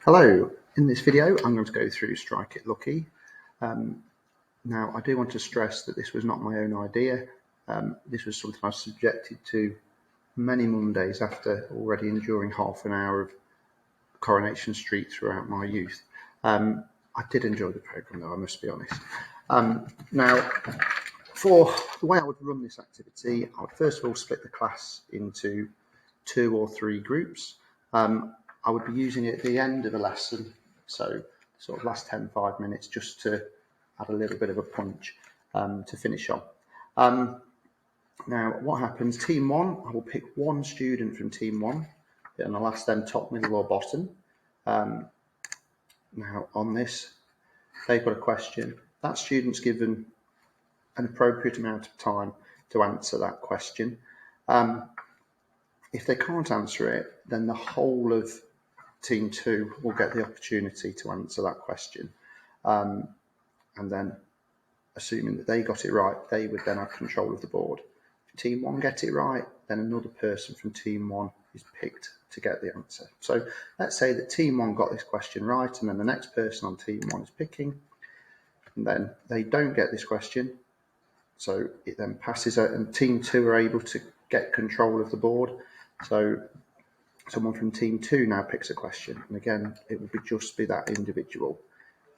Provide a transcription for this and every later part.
Hello, in this video I'm going to go through Strike It Lucky. Now I do want to stress that this was not my own idea. This was something I was subjected to many Mondays after already enduring half an hour of Coronation Street throughout my youth. I did enjoy the programme though, I must be honest. Now, for the way I would run this activity, I would first of all split the class into 2 or 3 groups. I would be using it at the end of a lesson, so sort of last 5 minutes, just to add a little bit of a punch to finish on. Now, what happens, team 1, I will pick one student from team 1, and I'll ask them top, middle or bottom. Now, on this, they've got a question. That student's given an appropriate amount of time to answer that question. If they can't answer it, then the whole of team 2 will get the opportunity to answer that question. And then, assuming that they got it right, they would then have control of the board. If team 1 get it right, then another person from team 1 is picked to get the answer. So let's say that team 1 got this question right, and then the next person on team 1 is picking, and then they don't get this question. So it then passes out, and team 2 are able to get control of the board. So someone from team 2 now picks a question, and again, it will just be that individual.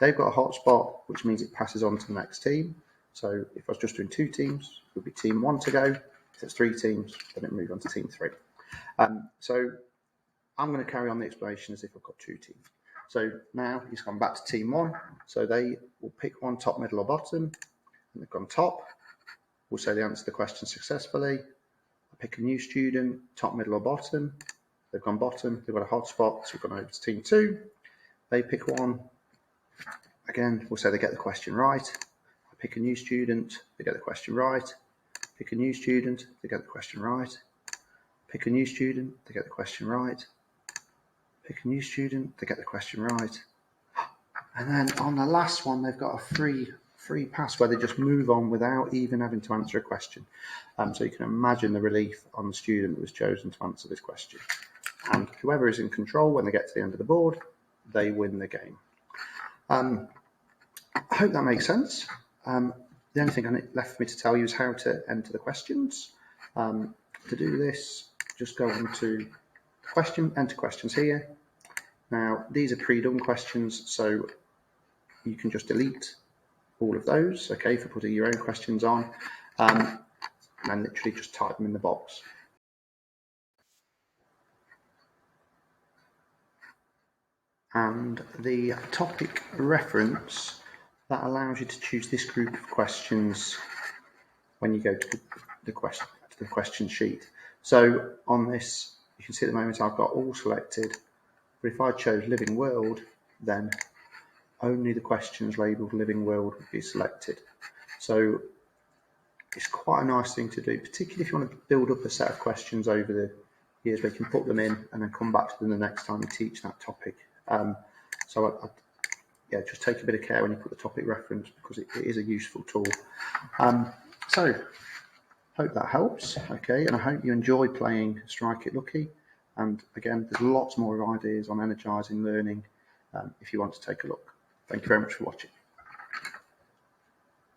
They've got a hotspot, which means it passes on to the next team. So if I was just doing 2 teams, it would be team 1 to go. If it's 3 teams, then it moves on to team 3. So I'm going to carry on the explanation as if I've got 2 teams. So now he's gone back to team 1. So they will pick one top, middle or bottom, and they've gone top. We'll say they answered the question successfully. I pick a new student, top, middle or bottom. They've gone bottom, they've got a hotspot, so we've gone over to team 2. They pick one. Again, we'll say they get the question right. I pick a new student, they get the question right. Pick a new student, they get the question right. Pick a new student, they get the question right. Pick a new student, they get the question right. And then on the last one, they've got a free pass where they just move on without even having to answer a question. So you can imagine the relief on the student that was chosen to answer this question. And whoever is in control when they get to the end of the board, they win the game. I hope that makes sense. The only thing left for me to tell you is how to enter the questions. To do this, just go on to enter questions here. Now, these are pre-done questions, so you can just delete all of those, okay, for putting your own questions on, and literally just type them in the box. And the topic reference, that allows you to choose this group of questions when you go to the question sheet. So on this, you can see at the moment I've got all selected, but if I chose Living World, then only the questions labelled Living World would be selected. So it's quite a nice thing to do, particularly if you want to build up a set of questions over the years where you can put them in and then come back to them the next time you teach that topic. So just take a bit of care when you put the topic reference, because it is a useful tool. So hope that helps, okay, and I hope you enjoy playing Strike It Lucky. And again, there's lots more ideas on energising learning if you want to take a look. Thank you very much for watching.